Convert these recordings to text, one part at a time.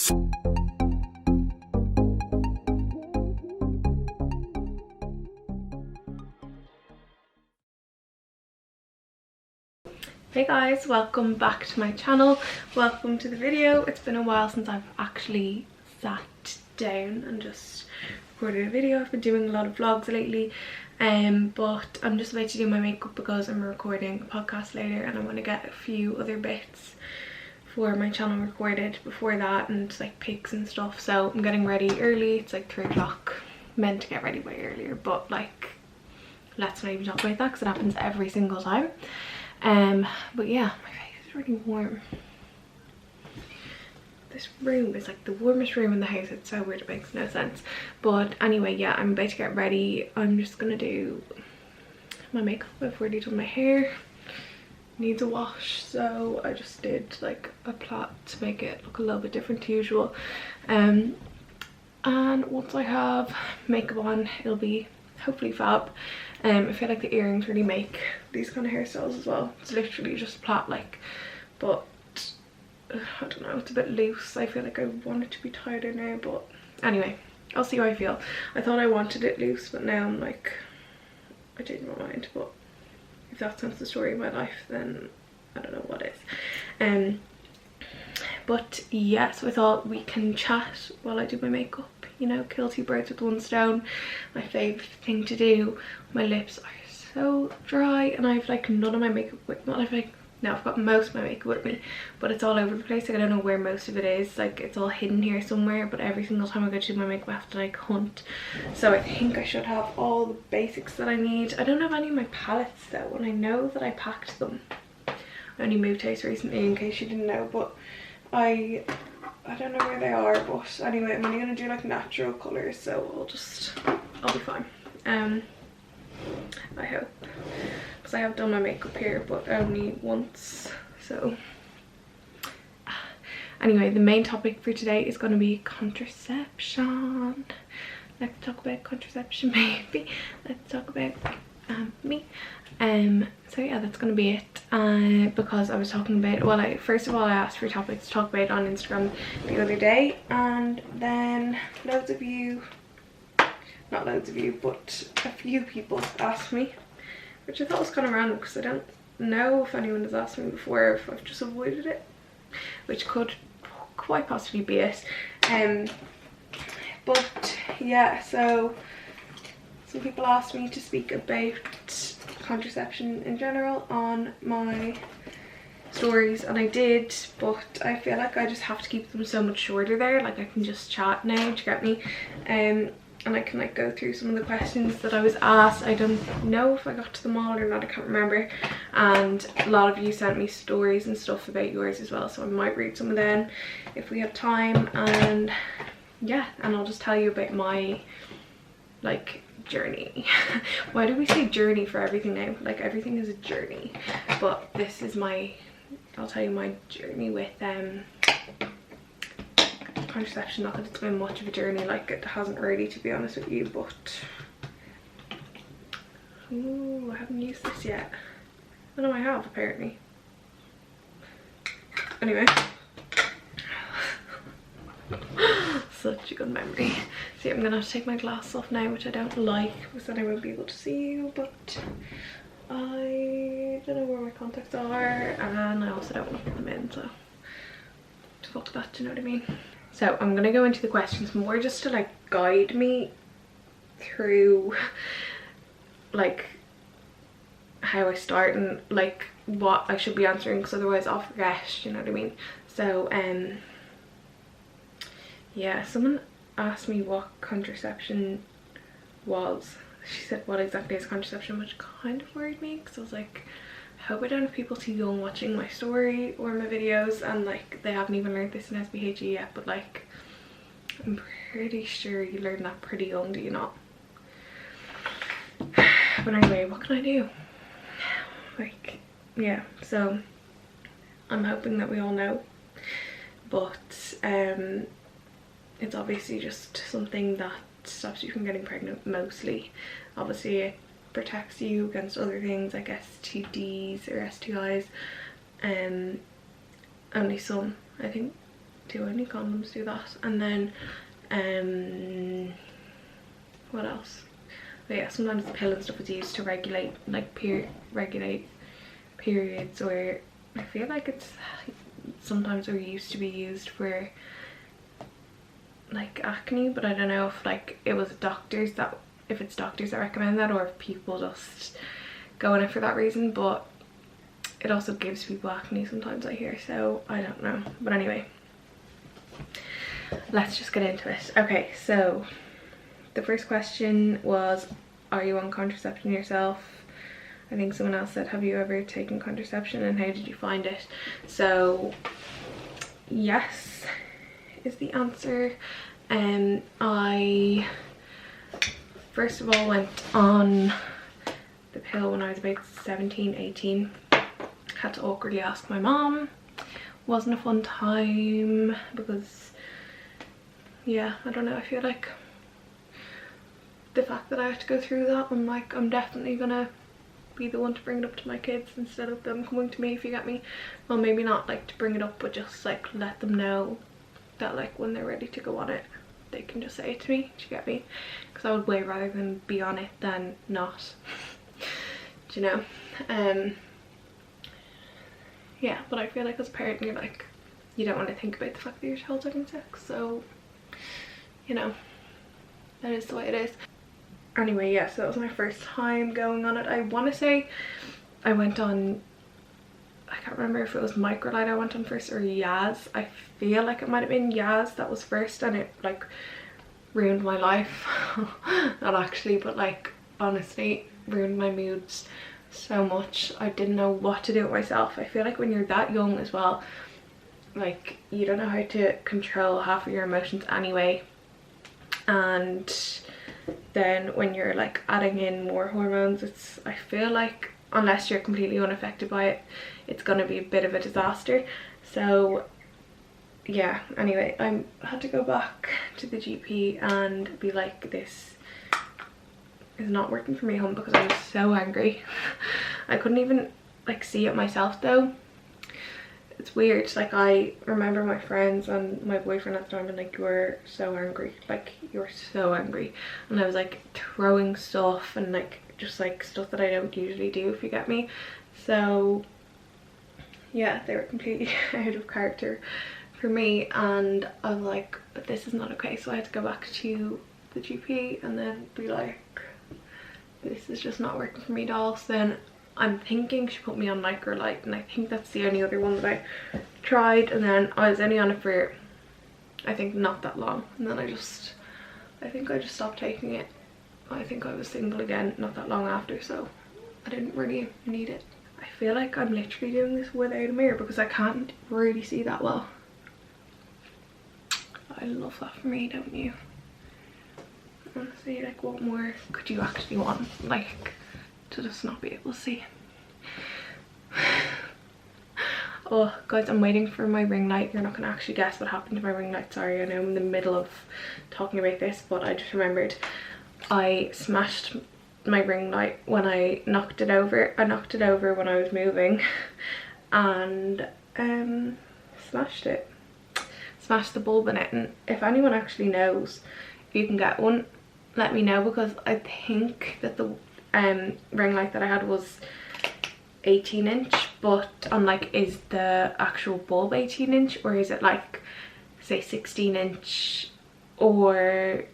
Hey guys, welcome back to my channel. Welcome to the video. It's been a while since I've actually sat down and just recorded a video. I've been doing a lot of vlogs lately, but I'm just about to do my makeup because I'm recording a podcast later and I want to get a few other bits for my channel recorded before that, and like pics and stuff. So I'm getting ready early. It's like 3 o'clock. Meant to get ready way earlier, but like, let's not even talk about that because it happens every single time. But yeah, my face is really warm. This room is like the warmest room in the house. It's so weird, it makes no sense. But anyway, yeah, I'm about to get ready. I'm just gonna do my makeup. I've already done my hair. Needs a wash, so I just did like a plait to make it look a little bit different to usual. And once I have makeup on, it'll be hopefully fab. I feel like the earrings really make these kind of hairstyles as well. It's literally just plait like, but I don't know, it's a bit loose. I feel like I want it to be tighter now, but anyway, I'll see how I feel. I thought I wanted it loose, but now I'm like, I changed my mind. But if that's not the story of my life, then I don't know what is. But yeah, so I thought we can chat while I do my makeup, you know, kill 2 birds with 1 stone. My favourite thing to do. My lips are so dry and I've like none of my makeup with me. No, I've got most of my makeup with me, but it's all over the place. Like I don't know where most of it is. Like it's all hidden here somewhere, but every single time I go to do my makeup I have to like hunt. So I think I should have all the basics that I need. I don't have any of my palettes though, and I know that I packed them. I only moved house recently in case you didn't know, but I don't know where they are. But anyway, I'm only gonna do like natural colours, so I'll be fine. I hope, because I have done my makeup here but only once. So anyway, the main topic for today is going to be contraception. Let's talk about contraception, maybe. Let's talk about me. So yeah, that's going to be it. Because I was talking about, well, first of all I asked for topics to talk about on Instagram the other day, and then loads of you, not loads of you, but a few people asked me, which I thought was kind of random because I don't know if anyone has asked me before, or if I've just avoided it, which could quite possibly be it. But yeah, so some people asked me to speak about contraception in general on my stories, and I did, but I feel like I just have to keep them so much shorter there. Like I can just chat now, do you get me? And I can like go through some of the questions that I was asked. I don't know if I got to them all or not, I can't remember. And a lot of you sent me stories and stuff about yours as well, so I might read some of them if we have time. And yeah, and I'll just tell you about my like journey. Why do we say journey for everything now? Like everything is a journey, but this is I'll tell you my journey with contraception. Not that it's been much of a journey, like it hasn't really, to be honest with you, but ooh, I haven't used this yet. I know I have, apparently. Anyway, such a good memory. See, I'm gonna have to take my glasses off now, which I don't like because then I won't be able to see you, but I don't know where my contacts are, and I also don't want to put them in, so fuck that, do you know what I mean? So I'm gonna go into the questions more just to like guide me through like how I start and like what I should be answering, because otherwise I'll forget, you know what I mean? So yeah, someone asked me what contraception was. She said, what exactly is contraception, which kind of worried me because I was like, I hope I don't have people too young watching my story or my videos and like they haven't even learned this in SPHE yet, but like I'm pretty sure you learn that pretty young, do you not? But anyway, what can I do? Like, yeah, so I'm hoping that we all know, but it's obviously just something that stops you from getting pregnant mostly. Obviously it protects you against other things like STDs or STIs, only some, I think. do any condoms do that? And then what else? But yeah, sometimes the pill and stuff is used to regulate like regulate periods, or I feel like it's sometimes are used to be used for like acne, but I don't know if like it was doctors that, if it's doctors that recommend that, or if people just go on it for that reason. But it also gives people acne sometimes, I hear, so I don't know. But anyway, let's just get into it. Okay, so the first question was, are you on contraception yourself? I think someone else said, have you ever taken contraception and how did you find it? So yes is the answer. I first of all went on the pill when I was about 17, 18. Had to awkwardly ask my mom. Wasn't a fun time because, yeah, I don't know, I feel like the fact that I had to go through that, I'm like, I'm definitely gonna be the one to bring it up to my kids instead of them coming to me, if you get me. Well, maybe not like to bring it up, but just like let them know that like when they're ready to go on it, they can just say it to me, do you get me? Because I would way rather than be on it than not. Do you know? Yeah, but I feel like as a parent you're like, you don't want to think about the fact that your child's having sex, so you know, that is the way it is. Anyway, yeah, so that was my first time going on it. I want to say I went on, I can't remember if it was Microlight I went on first or Yaz. I feel like it might have been Yaz that was first, and it like ruined my life. Not actually, but like honestly ruined my moods so much. I didn't know what to do with myself. I feel like when you're that young as well, like you don't know how to control half of your emotions anyway, and then when you're like adding in more hormones, it's, I feel like unless you're completely unaffected by it, it's gonna be a bit of a disaster. So yeah, anyway, I had to go back to the GP and be like, this is not working for me, home, because I was so angry. I couldn't even like see it myself though. It's weird, like I remember my friends and my boyfriend at the time being like, you were so angry, like you were so angry, and I was like throwing stuff and like just like stuff that I don't usually do, if you get me. So yeah, they were completely out of character for me, and I was like, but this is not okay. So I had to go back to the GP and then be like, this is just not working for me, dolls. Then I'm thinking she put me on Microlight, and I think that's the only other one that I tried, and then I was only on it for I think not that long, and then I think I just stopped taking it. I think I was single again not that long after, so I didn't really need it. I feel like I'm literally doing this without a mirror because I can't really see that well. I love that for me, don't you? Honestly, like what more could you actually want, like, to just not be able to see? Oh guys, I'm waiting for my ring light. You're not gonna actually guess what happened to my ring light. Sorry, I know I'm in the middle of talking about this, but I just remembered I smashed my ring light when I knocked it over. I knocked it over when I was moving and smashed it. Smashed the bulb in it. And if anyone actually knows if you can get one, let me know, because I think that the ring light that I had was 18-inch, but I'm like, is the actual bulb 18-inch, or is it like say 16-inch, or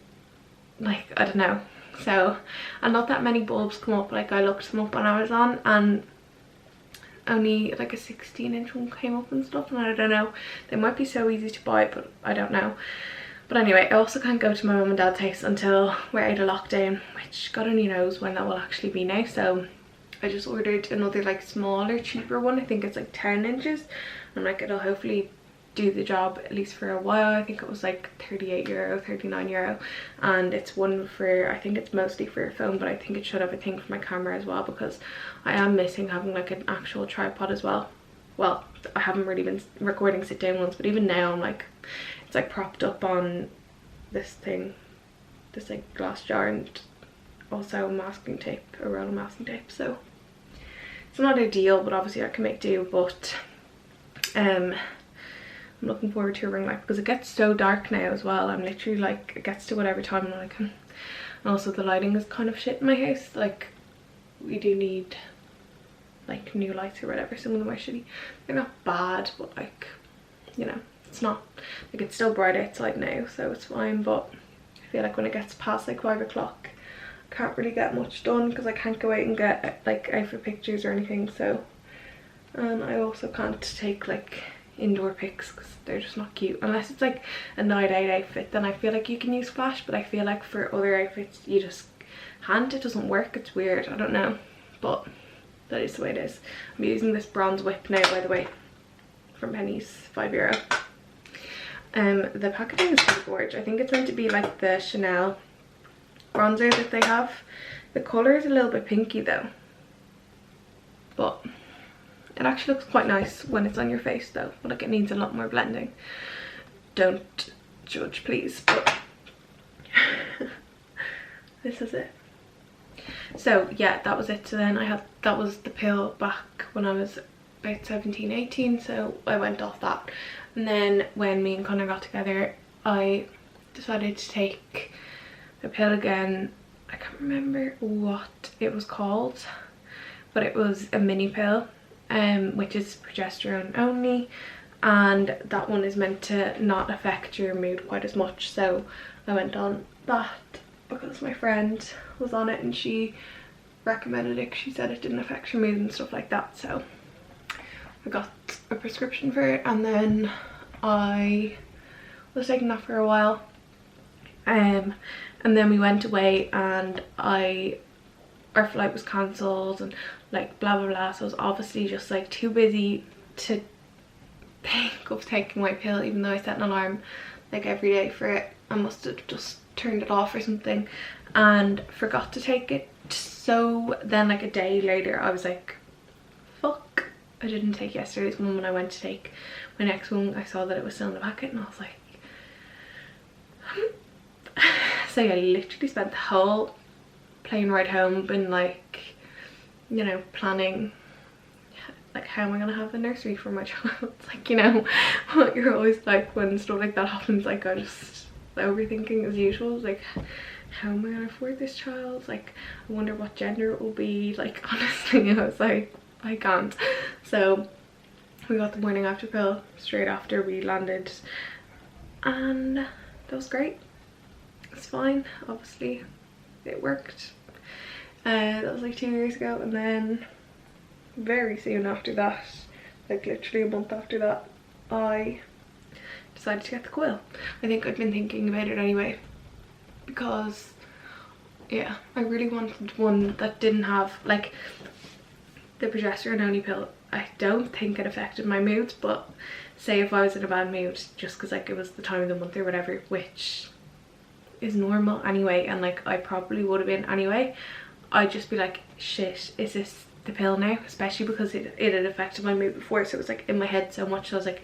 like I don't know. So, and not that many bulbs come up. Like I looked them up on Amazon and only like a 16-inch one came up and stuff, and I don't know, they might be so easy to buy, but I don't know. But anyway, I also can't go to my mum and dad's house until we're out of lockdown, which God only knows when that will actually be now. So I just ordered another like smaller, cheaper one. I think it's like 10 inches. I'm like, it'll hopefully do the job at least for a while. I think it was like 38 euro, 39 euro. And it's one for, I think it's mostly for a phone, but I think it should have a thing for my camera as well, because I am missing having like an actual tripod as well. Well, I haven't really been recording sit down ones, but even now I'm like, it's like propped up on this thing, this like glass jar, and also masking tape, a roll of masking tape. So it's not ideal, but obviously I can make do. But I'm looking forward to a ring light because it gets so dark now as well. I'm literally like, it gets to whatever time and I'm like, and also the lighting is kind of shit in my house. Like, we do need like new lights or whatever. Some of them are shitty. They're not bad, but like, you know, it's not like, it's still bright outside now, so it's fine. But I feel like when it gets past like 5 o'clock, I can't really get much done because I can't go out and get like outfit pictures or anything. So, and I also can't take like indoor pics because they're just not cute unless it's like a night out outfit. Then I feel like you can use flash, but I feel like for other outfits you just can't. It doesn't work. It's weird. I don't know, but that is the way it is. I'm using this bronze whip now, by the way, from Penny's, €5. The packaging is pretty gorgeous. I think it's meant to be like the Chanel bronzer that they have. The colour is a little bit pinky though, but it actually looks quite nice when it's on your face though. But like, it needs a lot more blending. Don't judge, please. But this is it. So yeah, that was it. So then that was the pill back when I was about 17, 18. So I went off that. And then when me and Connor got together, I decided to take a pill again. I can't remember what it was called, but it was a mini pill, which is progesterone only, and that one is meant to not affect your mood quite as much. So I went on that because my friend was on it and she recommended it. She said it didn't affect your mood and stuff like that. So I got a prescription for it, and then I was taking that for a while, and then we went away and our flight was cancelled and like blah blah blah. So I was obviously just like too busy to think of taking my pill, even though I set an alarm like every day for it. I must have just turned it off or something and forgot to take it. So then like a day later I was like, fuck, I didn't take yesterday's one. When I went to take my next one, I saw that it was still in the packet and I was like so yeah, I literally spent the whole plane ride home been like, you know, planning like how am I gonna have a nursery for my child. Like, you know what you're always like when stuff like that happens. Like, I just overthinking as usual. Like, how am I gonna afford this child? Like, I wonder what gender it will be. Like, honestly, I was like, I can't. So we got the morning after pill straight after we landed, and that was great. It's fine, obviously it worked. That was like 2 years ago, and then very soon after that, like literally a month after that, I decided to get the coil. I think I'd been thinking about it anyway because yeah, I really wanted one that didn't have like the progesterone only pill. I don't think it affected my moods, but say if I was in a bad mood just because like it was the time of the month or whatever, which is normal anyway, and like I probably would have been anyway, I'd just be like, shit, is this the pill now? Especially because it had affected my mood before, so it was like in my head so much. So I was like,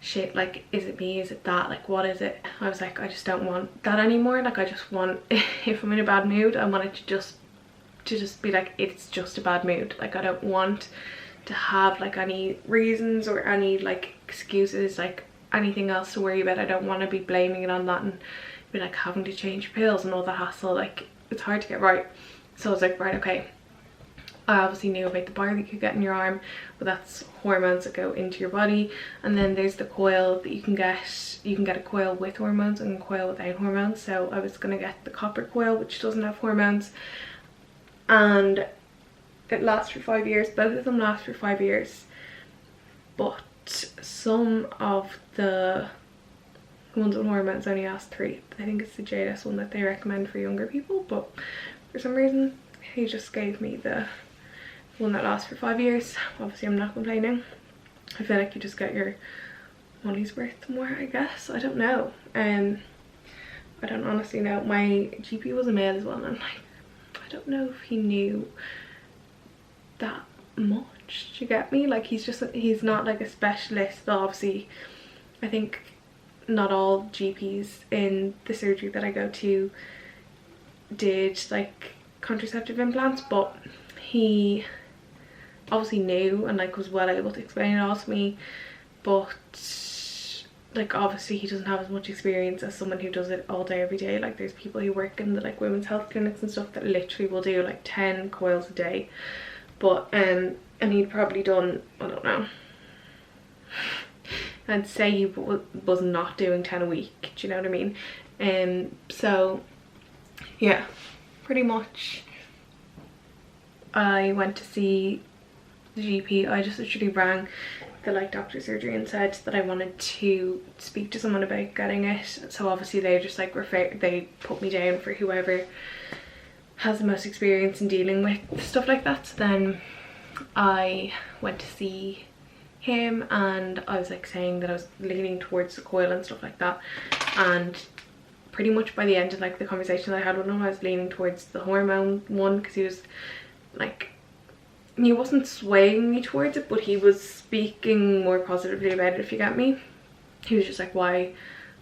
shit, like, is it me, is it that, like, what is it? I was like, I just don't want that anymore. Like, I just want, if I'm in a bad mood, I want it to just be like, it's just a bad mood. Like, I don't want to have like any reasons or any like excuses, like anything else to worry about. I don't want to be blaming it on that and be like having to change pills and all that hassle. Like, it's hard to get right. So I was like, right, okay, I obviously knew about the bar that you could get in your arm, but that's hormones that go into your body. And then there's the coil that you can get a coil with hormones and a coil without hormones. So I was gonna get the copper coil, which doesn't have hormones, and it lasts for 5 years. Both of them last for 5 years, but some of the ones with hormones only last 3. I think it's the JS one that they recommend for younger people, but for some reason he just gave me the one that lasts for 5 years. Obviously I'm not complaining. I feel like you just get your money's worth more, I guess. I don't know. I don't honestly know. My GP was a male as well, and I don't know if he knew that much, to get me. Like, he's not like a specialist. Obviously I think not all GPs in the surgery that I go to did like contraceptive implants, but he obviously knew and like was well able to explain it all to me. But like obviously he doesn't have as much experience as someone who does it all day every day. Like there's people who work in the like women's health clinics and stuff that literally will do like 10 coils a day, but and he'd probably done, I don't know, I'd say he was not doing 10 a week, do you know what I mean? So yeah, pretty much I went to see the GP. I just literally rang the like doctor surgery and said that I wanted to speak to someone about getting it. So obviously they just like they put me down for whoever has the most experience in dealing with stuff like that. So then I went to see him and I was like saying that I was leaning towards the coil and stuff like that, and pretty much by the end of like the conversation that I had with him, I was leaning towards the hormone one, because he was like, he wasn't swaying me towards it, but he was speaking more positively about it, if you get me. He was just like, why,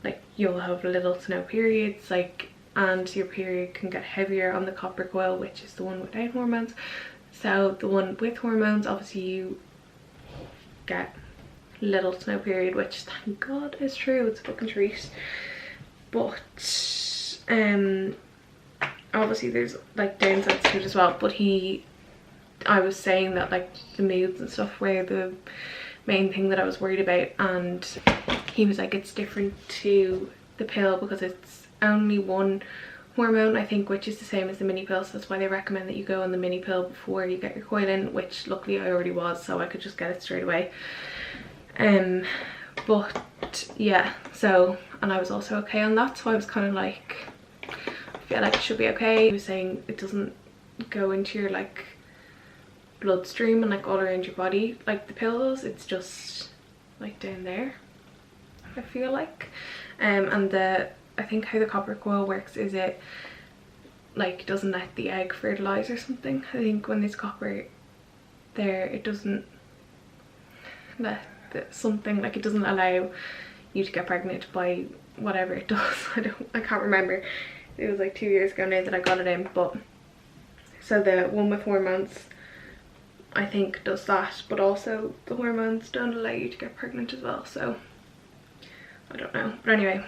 like you'll have little to no periods, like, and your period can get heavier on the copper coil, which is the one without hormones. So the one with hormones, obviously you get little to no period, which thank God is true, it's a fucking treat. But obviously there's like downsides to it as well. But I was saying that like the moods and stuff were the main thing that I was worried about, and he was like, it's different to the pill because it's only one hormone, I think, which is the same as the mini pill, so that's why they recommend that you go on the mini pill before you get your coil in, which luckily I already was, so I could just get it straight away. But yeah, so, and I was also okay on that, so I was kind of like, I feel like it should be okay. He was saying it doesn't go into your like bloodstream and like all around your body like the pill does, it's just like down there, I feel like. And I think how the copper coil works is it like doesn't let the egg fertilize or something. I think when there's copper there, it doesn't let something, like it doesn't allow you to get pregnant by whatever it does. I can't remember, it was like 2 years ago now that I got it in. But so the one with hormones I think does that, but also the hormones don't allow you to get pregnant as well, so I don't know. But anyway,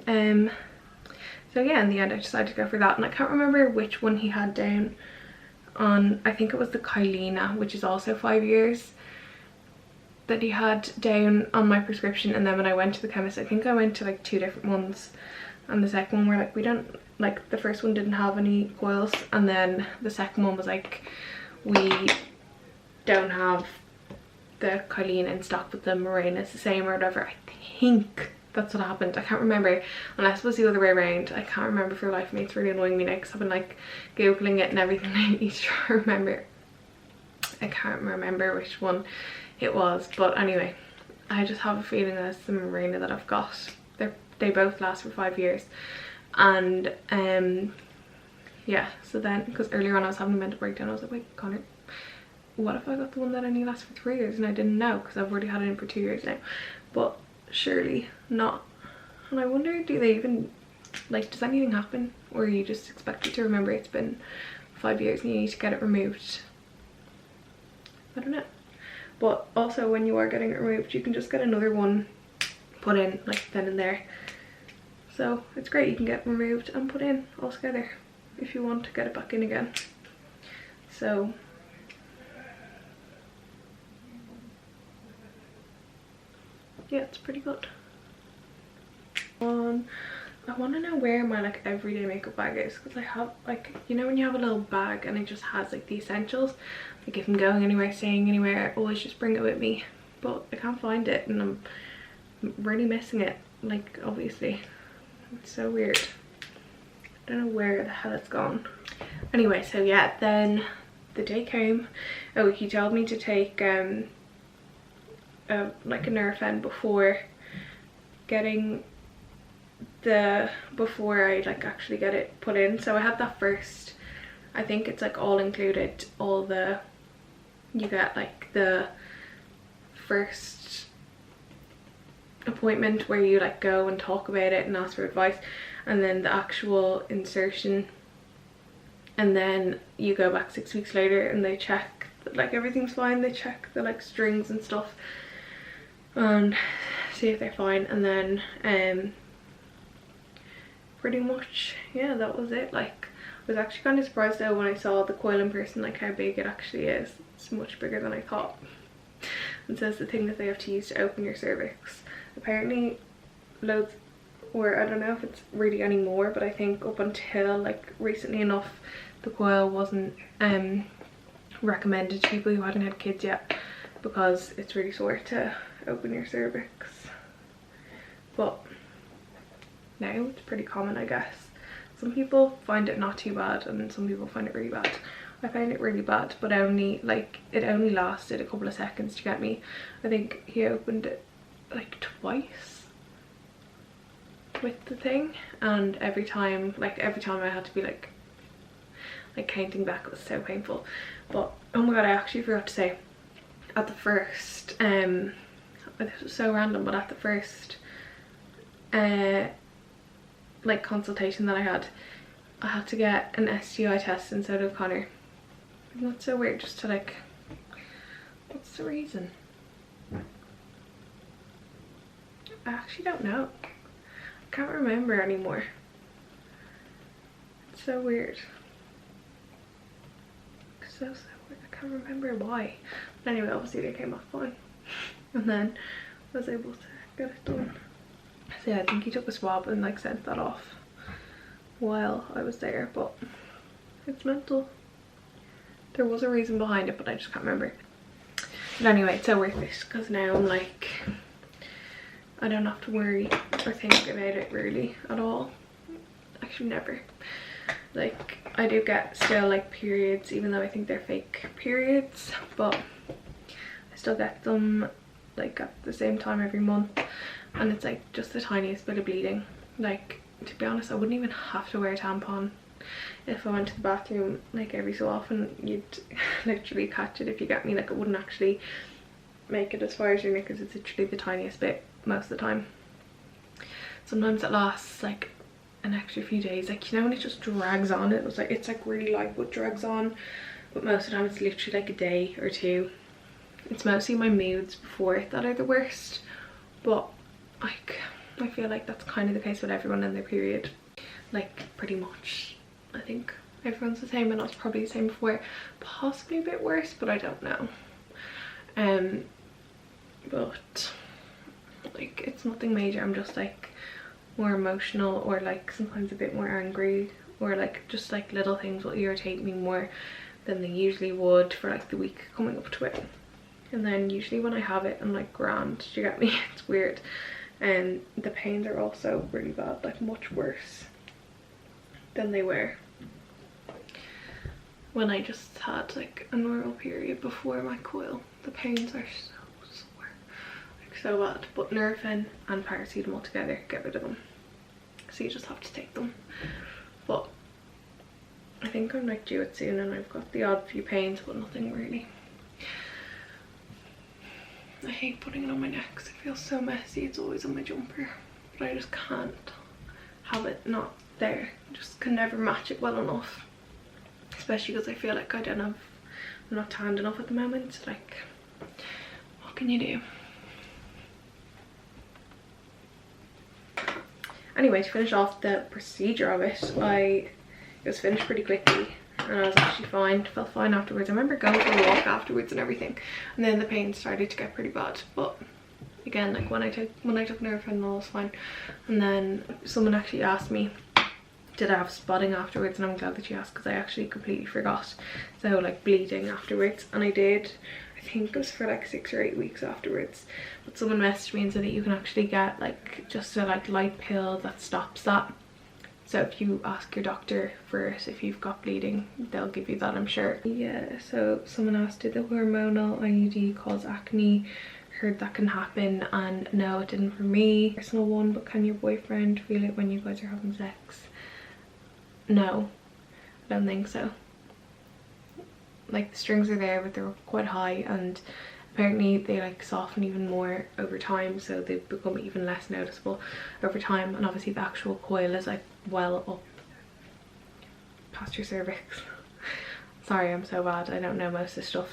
so yeah, in the end I decided to go for that, and I can't remember which one he had down on. I think it was the coil, which is also 5 years, that he had down on my prescription. And then when I went to the chemist, I think I went to like 2 different ones, and the second one were like, we don't, like the first one didn't have any coils, and then the second one was like, we don't have the coil in stock, but the mirena is the same or whatever. I think that's what happened. I can't remember, unless it was the other way around. I can't remember for the life of me. It's really annoying me now because I've been like googling it and everything. I need to try to remember. I can't remember which one it was, but anyway, I just have a feeling that it's the mirena that I've got. They both last for 5 years, and yeah. So then, because earlier on I was having a mental breakdown, I was like, wait, Connor, what if I got the one that only lasts for 3 years? And I didn't know, because I've already had it in for 2 years now. But surely not. And I wonder, do they even, like, does anything happen, or are you just expected to remember it's been 5 years and you need to get it removed? I don't know. But also, when you are getting it removed, you can just get another one put in like then and there. So it's great, you can get removed and put in all together if you want to get it back in again. So yeah, it's pretty good. I want to know where my like everyday makeup bag is, because I have, like, you know when you have a little bag and it just has like the essentials, like if I'm going anywhere, staying anywhere, I always just bring it with me, but I can't find it and I'm really missing it, like, obviously. It's so weird. I don't know where the hell it's gone. Anyway, so yeah, then the day came. Oh, he told me to take like a Nurofen before getting before I like actually get it put in. So I had that first. I think it's like all included, all the, you get like the first appointment where you like go and talk about it and ask for advice, and then the actual insertion, and then you go back 6 weeks later and they check that like everything's fine. They check the like strings and stuff, and see if they're fine, and then pretty much, yeah, that was it. Like, I was actually kind of surprised though when I saw the coil in person, like how big it actually is. It's much bigger than I thought. And so it's the thing that they have to use to open your cervix. Apparently loads, or I don't know if it's really anymore, but I think up until like recently enough, the coil wasn't recommended to people who hadn't had kids yet, because it's really sore to open your cervix. But now it's pretty common, I guess. Some people find it not too bad and some people find it really bad. I find it really bad, but only like it only lasted a couple of seconds to get me. I think he opened it like twice with the thing, and every time I had to be like counting back. It was so painful. But oh my god, I actually forgot to say, at the first this was so random, but at the first like consultation that I had to get an STI test, and so did Connor. And that's so weird, just to like, what's the reason? I actually don't know. I can't remember anymore. It's so weird. So weird. I can't remember why. But anyway, obviously they came off fine. And then I was able to get it done. So yeah, I think he took a swab and like sent that off while I was there, but it's mental. There was a reason behind it, but I just can't remember. But anyway, it's so worth it, because now I'm like, I don't have to worry or think about it really at all. Actually never. Like, I do get still like periods, even though I think they're fake periods, but I still get them like at the same time every month, and it's like just the tiniest bit of bleeding. Like, to be honest, I wouldn't even have to wear a tampon. If I went to the bathroom like every so often, you'd literally catch it if you get me. Like, it wouldn't actually make it as far as your neck, because it's literally the tiniest bit most of the time. Sometimes it lasts like an extra few days, like, you know, when it just drags on. It's like really light but drags on, but most of the time it's literally like a day or two. It's mostly my moods before it that are the worst, but like, I feel like that's kind of the case with everyone in their period. Like, pretty much I think everyone's the same, and that's probably the same before, possibly a bit worse, but I don't know. But like, it's nothing major. I'm just like more emotional, or like sometimes a bit more angry, or like just like little things will irritate me more than they usually would for like the week coming up to it. And then usually when I have it, I'm like grand, do you get me? It's weird. And the pains are also really bad, like much worse than they were when I just had like a normal period before my coil. The pains are so sore, like so bad. But Nurofen and paracetamol together get rid of them, so you just have to take them. But I think I'm like due it soon, and I've got the odd few pains, but nothing really. I hate putting it on my neck because it feels so messy. It's always on my jumper, but I just can't have it not there. I just can never match it well enough, especially because I feel like I'm not tanned enough at the moment. Like, what can you do? Anyway, to finish off the procedure of it, it was finished pretty quickly, and I was actually fine. Felt fine afterwards. I remember going for a walk afterwards and everything, and then the pain started to get pretty bad. But again, like when I took Nurofen, all was fine. And then someone actually asked me, did I have spotting afterwards, and I'm glad that you asked, because I actually completely forgot. So like bleeding afterwards, and I did. I think it was for like 6 or 8 weeks afterwards. But someone messaged me and said that you can actually get like just a like light pill that stops that. So if you ask your doctor first if you've got bleeding, they'll give you that, I'm sure. Yeah, so someone asked, did the hormonal IUD cause acne? Heard that can happen, and no, it didn't for me. Personal one, but can your boyfriend feel it when you guys are having sex? No, I don't think so. Like, the strings are there, but they're quite high, and apparently they like soften even more over time, so they become even less noticeable over time. And obviously the actual coil is like well up past your cervix. Sorry, I'm so bad, I don't know most of this stuff.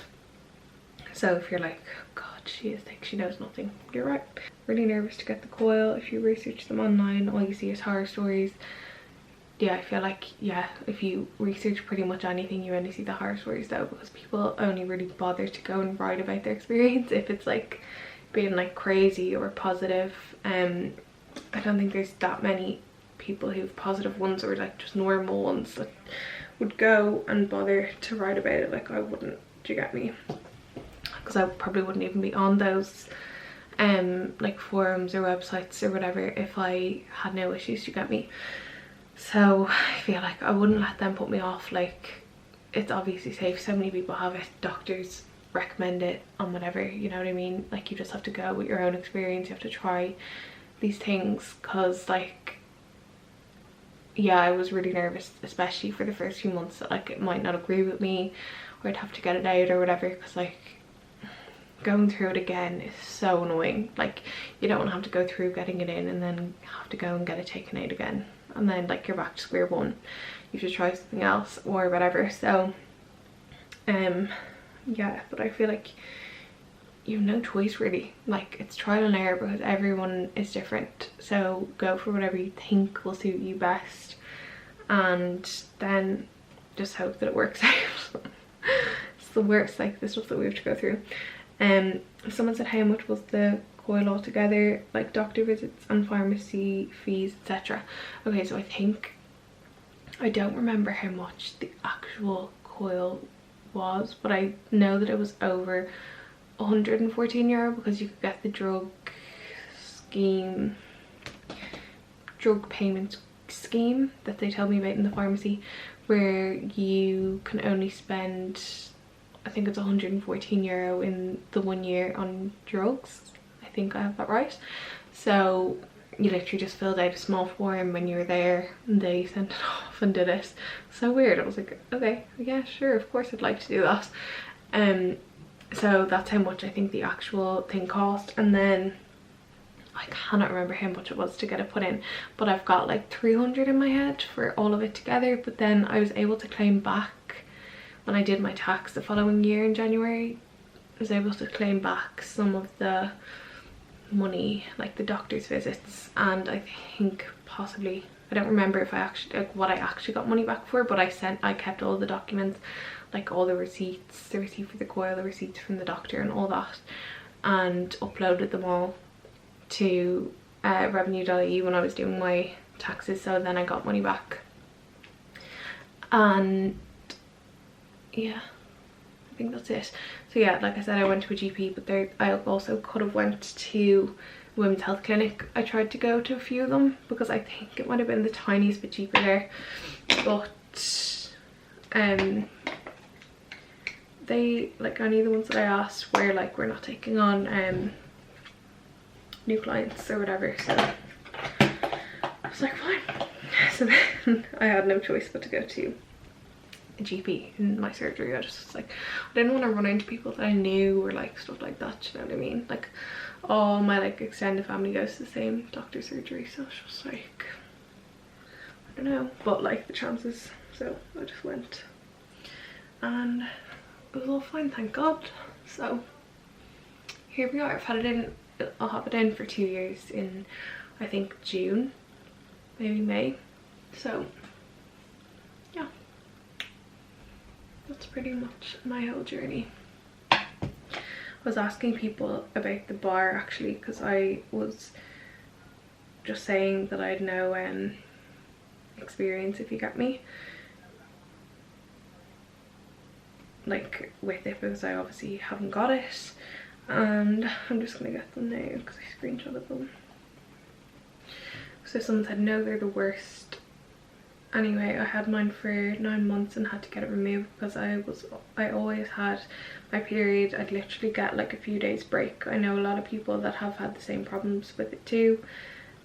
So if you're like, oh god, she is sick, she knows nothing. You're right. Really nervous to get the coil. If you research them online, all you see is horror stories. Yeah, I feel like, yeah, if you research pretty much anything, you only see the horror stories though, because people only really bother to go and write about their experience if it's like being like crazy or positive. I don't think there's that many people who have positive ones or like just normal ones that would go and bother to write about it. Like I wouldn't, do you get me? Because I probably wouldn't even be on those like forums or websites or whatever if I had no issues, do you get me? So I feel like I wouldn't let them put me off. Like, it's obviously safe, so many people have it, doctors recommend it on whatever, you know what I mean? Like, you just have to go with your own experience, you have to try these things, because like, yeah, I was really nervous, especially for the first few months, that like it might not agree with me or I'd have to get it out or whatever, because like going through it again is so annoying. Like, you don't want to have to go through getting it in and then have to go and get it taken out again, and then like you're back to square one, you have to try something else or whatever. So yeah, but I feel like you have no choice really. Like, it's trial and error because everyone is different, so go for whatever you think will suit you best and then just hope that it works out. It's the worst, like the stuff that we have to go through. Someone said, how much was the coil altogether, like doctor visits and pharmacy fees, etc. Okay, so I don't remember how much the actual coil was, but I know that it was over €114 because you could get the drug payment scheme that they told me about in the pharmacy, where you can only spend, I think it's €114 in the 1 year on drugs. I think I have that right. So you literally just filled out a small form when you were there and they sent it off and did it. So weird. I was like, okay, yeah, sure, of course I'd like to do that. So that's how much I think the actual thing cost, and then I cannot remember how much it was to get it put in, but I've got like 300 in my head for all of it together. But then I was able to claim back when I did my tax the following year in January. I was able to claim back some of the money, like the doctor's visits, and I think possibly, I don't remember if I actually, like what I actually got money back for, but I kept all the documents, like all the receipts, the receipt for the coil, the receipts from the doctor and all that, and uploaded them all to revenue.ie when I was doing my taxes. So then I got money back, and yeah, I think that's it. So yeah, like I said, I went to a GP, but I also could have went to a women's health clinic. I tried to go to a few of them because I think it might have been the tiniest bit cheaper there, but they, like, only the ones that I asked were like, we're not taking on new clients or whatever. So I was like, fine. So then I had no choice but to go to a GP in my surgery. I just was like, I didn't want to run into people that I knew or like stuff like that, you know what I mean? Like, all my like extended family goes to the same doctor's surgery, so it's just like, I don't know, but like the chances. So I just went and it was all fine, thank God. So here we are. I've had it in, I'll have it in for 2 years in, I think, June, maybe May. So yeah, that's pretty much my whole journey. I was asking people about the bar actually, because I was just saying that I had no experience, if you get me, like with it, because I obviously haven't got it. And I'm just gonna get them now because I screenshotted them. So someone said no, they're the worst. Anyway, I had mine for 9 months and had to get it removed because I always had my period. I'd literally get like a few days break. I know a lot of people that have had the same problems with it too.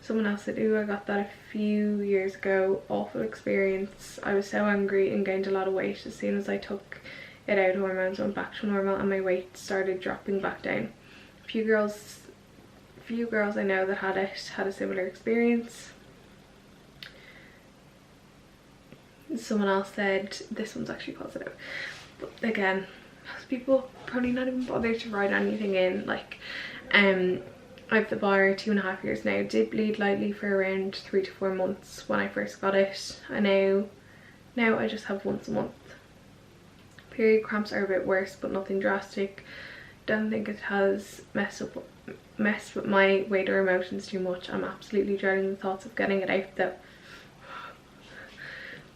Someone else said, ooh, I got that a few years ago, awful experience. I was so angry and gained a lot of weight. As soon as I took it out, hormones went back to normal and my weight started dropping back down. A few girls I know that had it had a similar experience. Someone else said, this one's actually positive, but again, most people probably not even bother to write anything in. Like I have the bar 2.5 years now. Did bleed lightly for around 3 to 4 months when I first got it. I now I just have once a month. Period cramps are a bit worse, but nothing drastic. Don't think it has messed with my weight or emotions too much. I'm absolutely dreading the thoughts of getting it out though.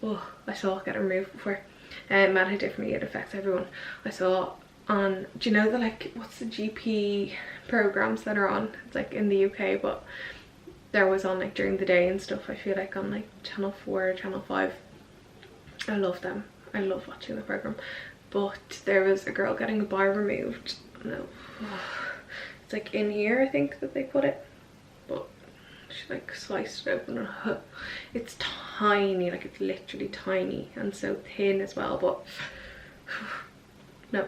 Oh, I saw it get removed before. Mad how differently it affects everyone. I saw on, do you know the, like, what's the GP programs that are on? It's like in the UK, but there was on like during the day and stuff. I feel like on like Channel 4, Channel 5. I love them. I love watching the program. But there was a girl getting a bar removed. No, it's like in here I think that they put it, but she like sliced it open and it's tiny, like it's literally tiny and so thin as well. But no,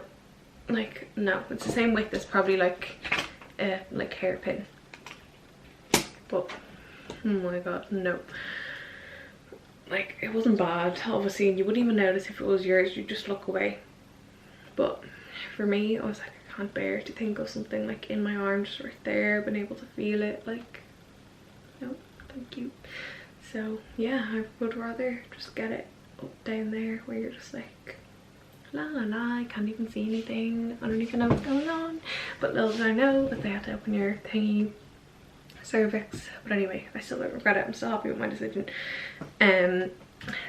like no, it's the same width as probably like a hairpin. But oh my god, no. Like it wasn't bad obviously, and you wouldn't even notice if it was yours, you'd just look away. But for me, I was like, I can't bear to think of something like in my arm just right there, being able to feel it. Like, no, thank you. So yeah, I would rather just get it up down there where you're just like, la la la, I can't even see anything, I don't even know what's going on. But little did I know that they had to open your thingy cervix. But anyway, I still don't regret it. I'm still happy with my decision.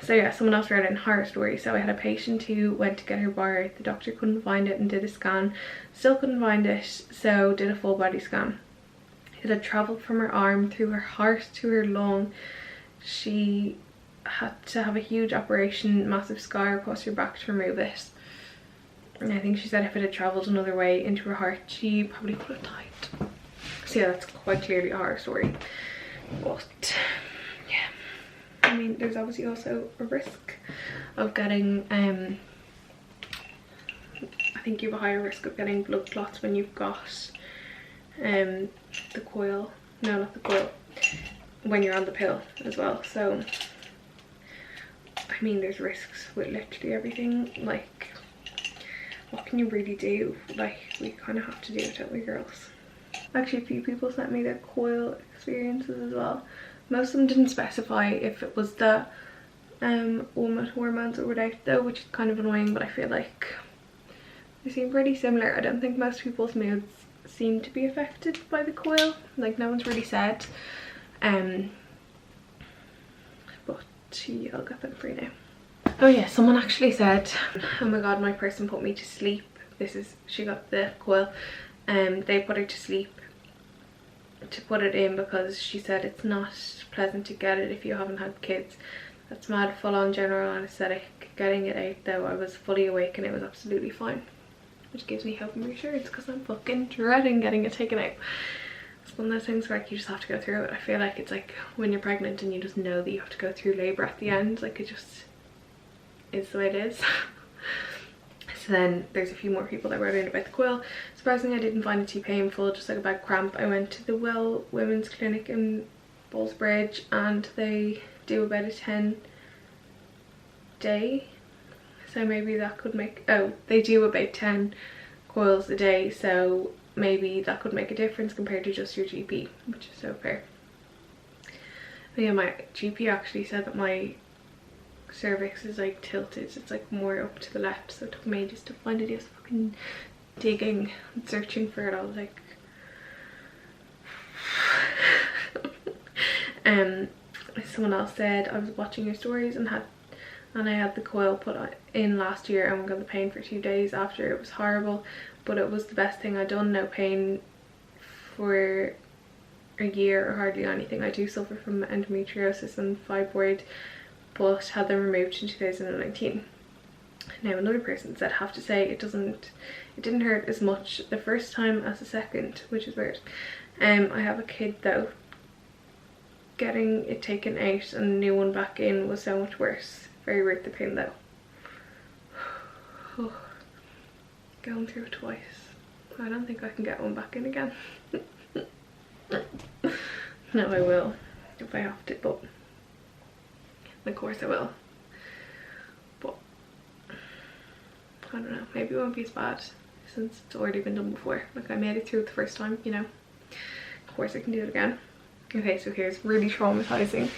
So yeah, someone else wrote in horror story. So I had a patient who went to get her bar out. The doctor couldn't find it and did a scan, still couldn't find it, so did a full body scan. It had travelled from her arm through her heart to her lung. She had to have a huge operation, massive scar across her back to remove it. And I think she said if it had travelled another way into her heart, she probably would have died. So yeah, that's quite clearly a horror story. But yeah, I mean, there's obviously also a risk of getting I think you have a higher risk of getting blood clots when you've got the coil. No, not the coil, when you're on the pill as well. So I mean, there's risks with literally everything. Like, what can you really do? Like, we kind of have to do it, don't we, girls? Actually, a few people sent me their coil experiences as well. Most of them didn't specify if it was the woman hormones or without though, which is kind of annoying, but I feel like they seem pretty similar. I don't think most people's moods seem to be affected by the coil. Like, no one's really said. But yeah, I'll get them for you now. Oh yeah, someone actually said, oh my god, my person put me to sleep. She got the coil. They put her to sleep to put it in because she said it's not pleasant to get it if you haven't had kids. That's mad, full on general anesthetic. Getting it out though, I was fully awake and it was absolutely fine, which gives me hope and reassurance because I'm fucking dreading getting it taken out. It's one of those things where like, you just have to go through it. I feel like it's like when you're pregnant and you just know that you have to go through labour at the end. Like, it just is the way it is. So then there's a few more people that wrote in about the coil. Surprisingly, I didn't find it too painful, just like a bad cramp. I went to the Well Women's Clinic in Ballsbridge and they do about a 10 day. So maybe that could make, oh, they do about 10 coils a day. So maybe that could make a difference compared to just your GP, which is so fair. But yeah, my GP actually said that my cervix is like tilted, it's like more up to the left, so it took me ages to find it. He was fucking digging and searching for it. I was like someone else said, I was watching your stories and I had the coil put in last year and got the pain for 2 days after. It was horrible, but it was the best thing I'd done. No pain for a year or hardly anything. I do suffer from endometriosis and fibroid, but had them removed in 2019. Now another person said, have to say it didn't hurt as much the first time as the second, which is weird. I have a kid though. Getting it taken out and a new one back in was so much worse. Very worth the pain though. Going through it twice. I don't think I can get one back in again. No, I will if I have to, but of course I will. But I don't know, maybe it won't be as bad since it's already been done before. Like I made it through it the first time, you know, of course I can do it again. Okay, so here's really traumatizing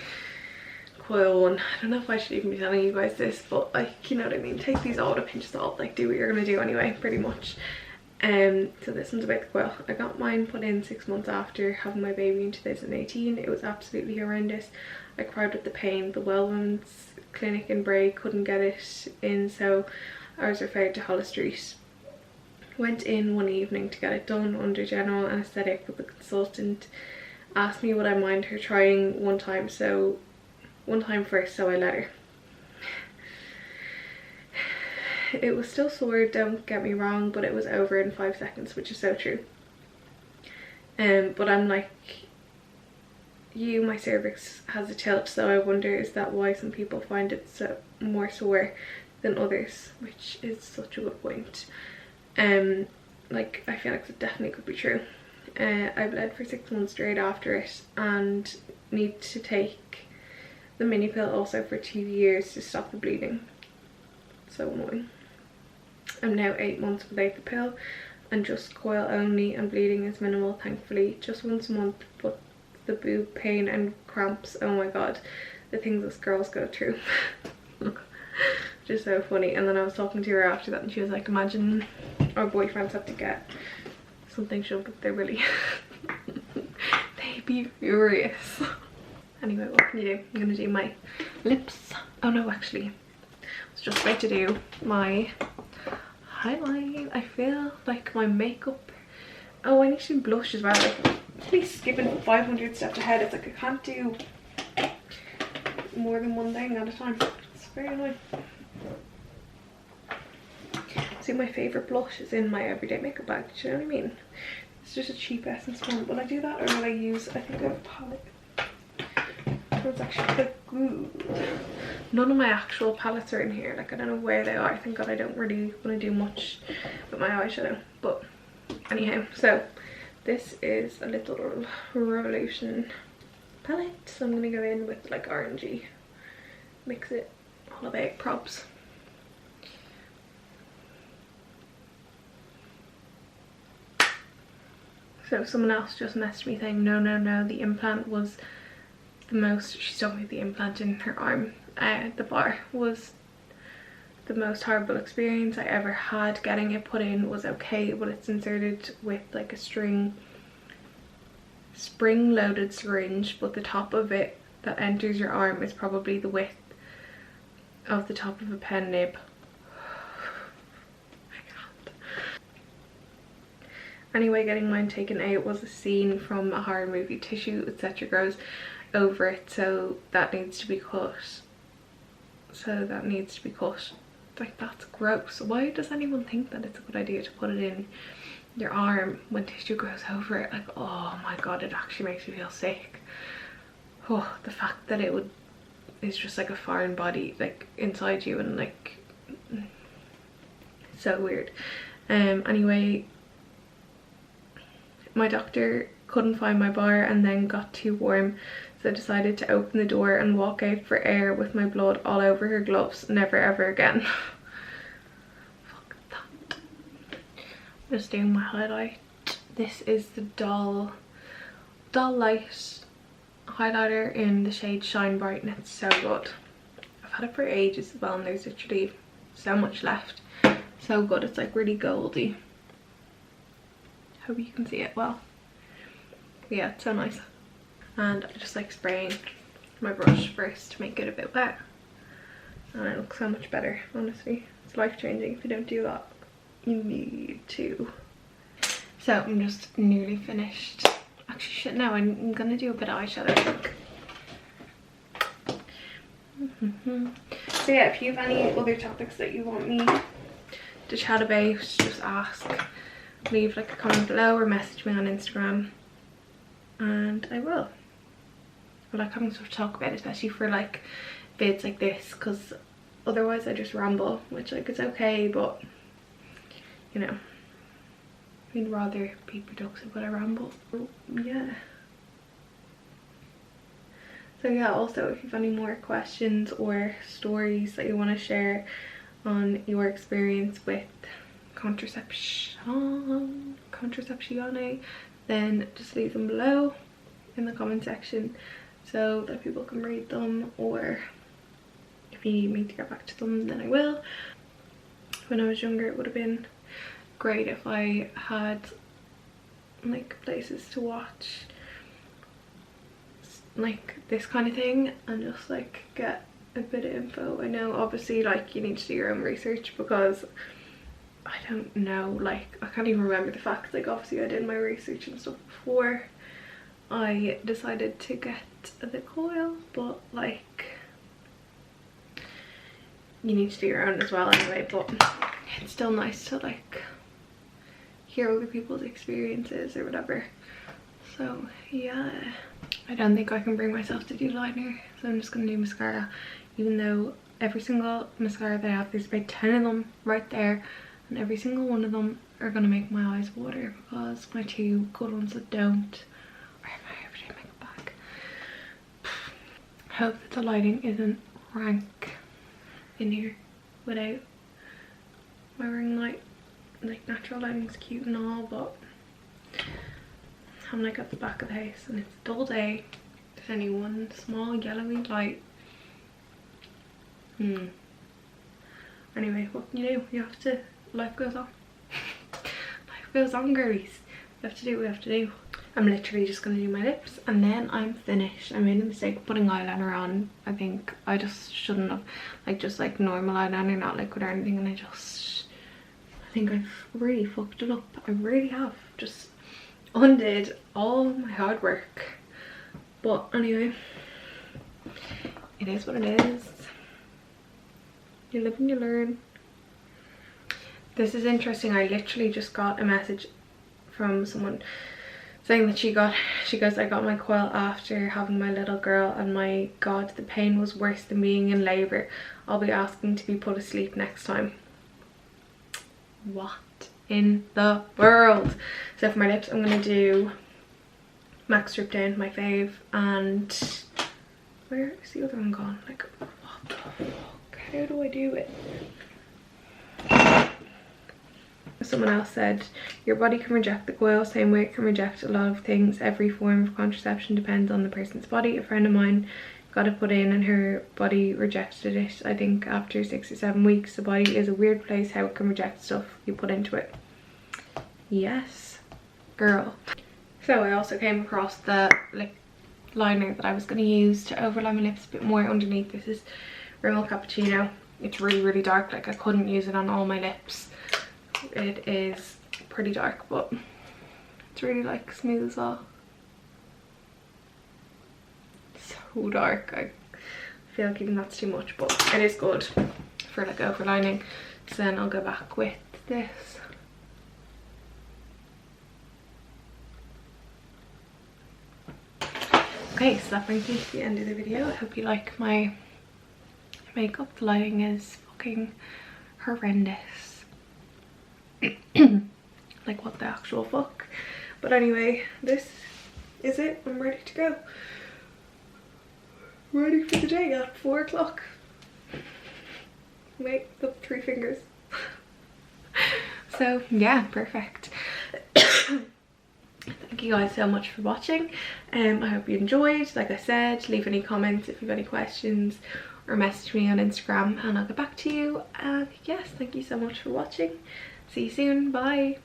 coil one. I don't know if I should even be telling you guys this, but like, you know what I mean, take these all with a pinch of salt, like do what you're gonna do anyway, pretty much. So this one's about the coil. I got mine put in 6 months after having my baby in 2018. It was absolutely horrendous. I cried with the pain. The Wellman's clinic in Bray couldn't get it in, so I was referred to Hollis Street. Went in one evening to get it done under general anaesthetic, but the consultant asked me would I mind her trying one time first, so I let her. It was still sore, don't get me wrong, but it was over in 5 seconds, which is so true. But I'm like you, my cervix has a tilt, so I wonder, is that why some people find it so more sore than others, which is such a good point. Like I feel like it definitely could be true. I bled for 6 months straight after it and need to take the mini pill also for 2 years to stop the bleeding. So annoying. I'm now 8 months without the pill and just coil only, and bleeding is minimal thankfully, just once a month, but the boob pain and cramps, oh my god, the things us girls go through. Just so funny. And then I was talking to her after that and she was like, imagine our boyfriends have to get something shoved up their willy. They'd be furious. Anyway, what can you do? I'm gonna do my lips. Oh no, actually I was just about to do my highlight. I feel like my makeup, oh I need to do blush as well. Like really skipping 500 steps ahead. It's like I can't do more than one thing at a time. It's very annoying. See, my favourite blush is in my everyday makeup bag, do you know what I mean? It's just a cheap Essence one. Will I do that, or will I use, I think I have a palette. It's actually quite good. None of my actual palettes are in here, like I don't know where they are. Thank god I don't really want to do much with my eyeshadow. But anyhow, so this is a little Revolution palette, so I'm going to go in with like orangey, mix it all about props. So someone else just messaged me saying no, the implant was the most, she told me the implant in her arm, the bar, was the most horrible experience I ever had. Getting it put in was okay, but it's inserted with like a spring-loaded syringe, but the top of it that enters your arm is probably the width of the top of a pen nib. Anyway, getting mine taken out was a scene from a horror movie. Tissue, etc. grows over it, so that needs to be cut. Like, that's gross. Why does anyone think that it's a good idea to put it in your arm when tissue grows over it? Like, oh my god, it actually makes me feel sick. Oh, the fact that it's just like a foreign body like inside you, and like so weird. Anyway, my doctor couldn't find my bar and then got too warm, so I decided to open the door and walk out for air with my blood all over her gloves. Never ever again. Fuck that. Just doing my highlight. This is the Doll Light highlighter in the shade Shine Bright, and it's so good. I've had it for ages as well, and there's literally so much left. So good. It's like really goldy. Hope you can see it well. Yeah, it's so nice. And I just like spraying my brush first to make it a bit wet, and it looks so much better, honestly. It's life-changing. If you don't do that, you need to. So I'm just nearly finished. Actually shit, no, I'm gonna do a bit of eyeshadow, I think. So yeah, if you have any other topics that you want me to chat about, just ask. Leave like a comment below or message me on Instagram and I will. I like having stuff to talk about, especially for like vids like this, because otherwise I just ramble, which like it's okay, but you know, I'd rather be productive when I ramble. Yeah. So yeah, also if you have any more questions or stories that you want to share, on your experience with contraception, then just leave them below in the comment section so that people can read them, or if you need me to get back to them then I will. When I was younger it would have been great if I had like places to watch like this kind of thing and just like get a bit of info. I know obviously like you need to do your own research, because I don't know, like I can't even remember the facts. Like obviously I did my research and stuff before I decided to get the coil, but like you need to do your own as well anyway. But it's still nice to like hear other people's experiences or whatever. So yeah, I don't think I can bring myself to do liner, so I'm just gonna do mascara, even though every single mascara that I have, there's about 10 of them right there, and every single one of them are gonna make my eyes water, because my two good ones that don't are in my everyday makeup bag. I hope that the lighting isn't rank in here without my ring light. Like natural lighting's cute and all, but I'm like at the back of the house and it's a dull day. There's only one small yellowy light. Anyway, what can you do? You have to, life goes on. Life goes on, girlies. We have to do what we have to do. I'm literally just gonna do my lips and then I'm finished. I made a mistake of putting eyeliner on. I think I just shouldn't have, like just like normal eyeliner, not liquid or anything, and I think I've really fucked it up. I really have just undid all my hard work. But anyway, it is what it is. You live and you learn. This is interesting. I literally just got a message from someone saying that she goes, I got my coil after having my little girl, and my god, the pain was worse than being in labor. I'll be asking to be put asleep next time. What in the world? So for my lips I'm gonna do MAC Strip Down, my fave, and where is the other one gone? Like what the fuck, how do I do it? Someone else said your body can reject the coil same way it can reject a lot of things. Every form of contraception depends on the person's body. A friend of mine got it put in and her body rejected it. I think after 6 or 7 weeks. The body is a weird place how it can reject stuff you put into it. Yes, girl. So I also came across the lip liner that I was going to use to overlay my lips a bit more underneath. This is Rimmel Cappuccino. It's really dark, like I couldn't use it on all my lips. It is pretty dark, but it's really like smooth as well. So dark. I feel like even that's too much, but it is good for like overlining. So then I'll go back with this. Okay, so that brings me to the end of the video. I hope you like my makeup. The lighting is fucking horrendous. Like what the actual fuck. But anyway, this is it. I'm ready to go. Ready for the day at 4 o'clock. Wait, up 3 fingers. So yeah, perfect. Thank you guys so much for watching. I hope you enjoyed. Like I said, leave any comments if you've any questions, or message me on Instagram and I'll get back to you. And yes, thank you so much for watching. See you soon. Bye.